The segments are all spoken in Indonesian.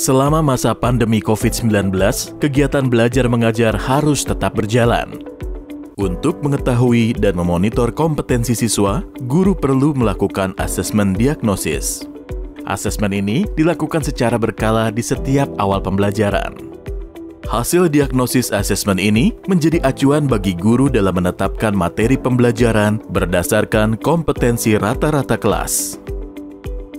Selama masa pandemi COVID-19, kegiatan belajar mengajar harus tetap berjalan. Untuk mengetahui dan memonitor kompetensi siswa, guru perlu melakukan asesmen diagnosis. Asesmen ini dilakukan secara berkala di setiap awal pembelajaran. Hasil diagnosis asesmen ini menjadi acuan bagi guru dalam menetapkan materi pembelajaran berdasarkan kompetensi rata-rata kelas.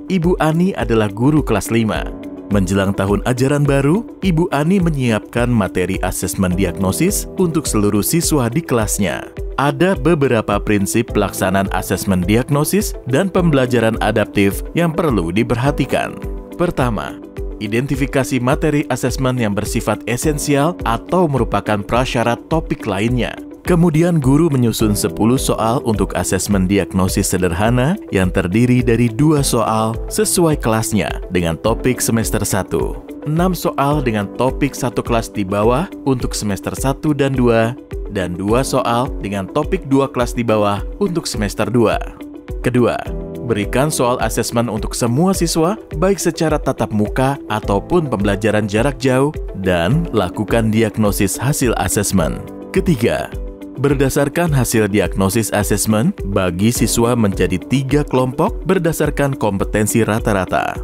Ibu Ani adalah guru kelas 5. Menjelang tahun ajaran baru, Ibu Ani menyiapkan materi asesmen diagnosis untuk seluruh siswa di kelasnya. Ada beberapa prinsip pelaksanaan asesmen diagnosis dan pembelajaran adaptif yang perlu diperhatikan. Pertama, identifikasi materi asesmen yang bersifat esensial atau merupakan prasyarat topik lainnya. Kemudian guru menyusun 10 soal untuk asesmen diagnosis sederhana yang terdiri dari 2 soal sesuai kelasnya dengan topik semester 1, 6 soal dengan topik 1 kelas di bawah untuk semester 1 dan 2, dan 2 soal dengan topik 2 kelas di bawah untuk semester 2. Kedua, berikan soal asesmen untuk semua siswa baik secara tatap muka ataupun pembelajaran jarak jauh dan lakukan diagnosis hasil asesmen. Ketiga, berdasarkan hasil diagnosis asesmen, bagi siswa menjadi 3 kelompok berdasarkan kompetensi rata-rata.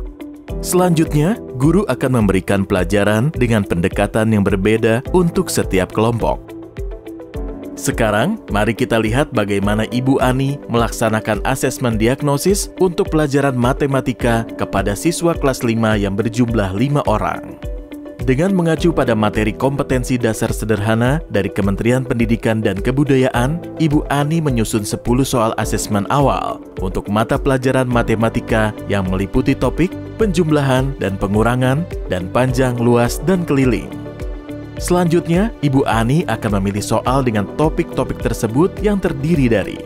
Selanjutnya, guru akan memberikan pelajaran dengan pendekatan yang berbeda untuk setiap kelompok. Sekarang, mari kita lihat bagaimana Ibu Ani melaksanakan asesmen diagnosis untuk pelajaran matematika kepada siswa kelas 5 yang berjumlah 5 orang. Dengan mengacu pada materi kompetensi dasar sederhana dari Kementerian Pendidikan dan Kebudayaan, Ibu Ani menyusun 10 soal asesmen awal untuk mata pelajaran matematika yang meliputi topik, penjumlahan dan pengurangan, dan panjang, luas, dan keliling. Selanjutnya, Ibu Ani akan memilih soal dengan topik-topik tersebut yang terdiri dari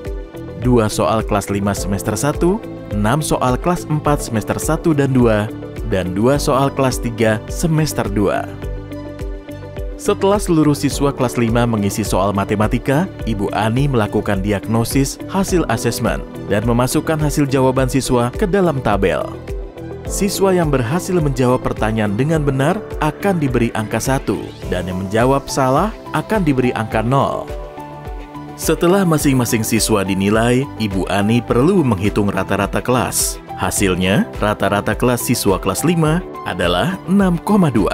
2 soal kelas 5 semester 1, 6 soal kelas 4 semester 1 dan 2, dan 2 soal kelas 3 semester 2. Setelah seluruh siswa kelas 5 mengisi soal matematika, Ibu Ani melakukan diagnosis hasil asesmen dan memasukkan hasil jawaban siswa ke dalam tabel. Siswa yang berhasil menjawab pertanyaan dengan benar akan diberi angka 1, dan yang menjawab salah akan diberi angka 0. Setelah masing-masing siswa dinilai, Ibu Ani perlu menghitung rata-rata kelas. Hasilnya, rata-rata kelas siswa kelas 5 adalah 6,2.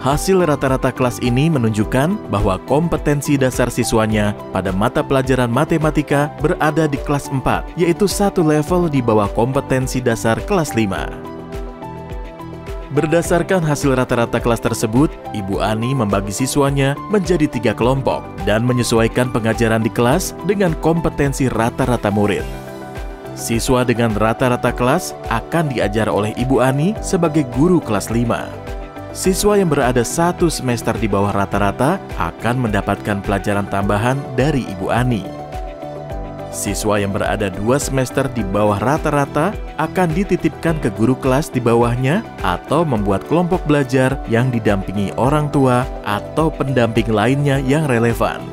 Hasil rata-rata kelas ini menunjukkan bahwa kompetensi dasar siswanya pada mata pelajaran matematika berada di kelas 4, yaitu 1 level di bawah kompetensi dasar kelas 5. Berdasarkan hasil rata-rata kelas tersebut, Ibu Ani membagi siswanya menjadi 3 kelompok dan menyesuaikan pengajaran di kelas dengan kompetensi rata-rata murid. Siswa dengan rata-rata kelas akan diajar oleh Ibu Ani sebagai guru kelas 5. Siswa yang berada 1 semester di bawah rata-rata akan mendapatkan pelajaran tambahan dari Ibu Ani. Siswa yang berada 2 semester di bawah rata-rata akan dititipkan ke guru kelas di bawahnya atau membuat kelompok belajar yang didampingi orang tua atau pendamping lainnya yang relevan.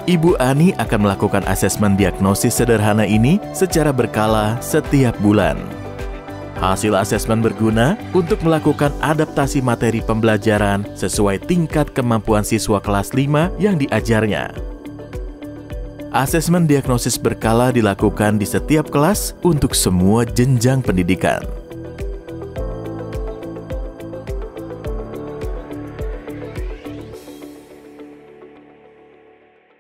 Ibu Ani akan melakukan asesmen diagnosis sederhana ini secara berkala setiap bulan. Hasil asesmen berguna untuk melakukan adaptasi materi pembelajaran sesuai tingkat kemampuan siswa kelas 5 yang diajarnya. Asesmen diagnosis berkala dilakukan di setiap kelas untuk semua jenjang pendidikan.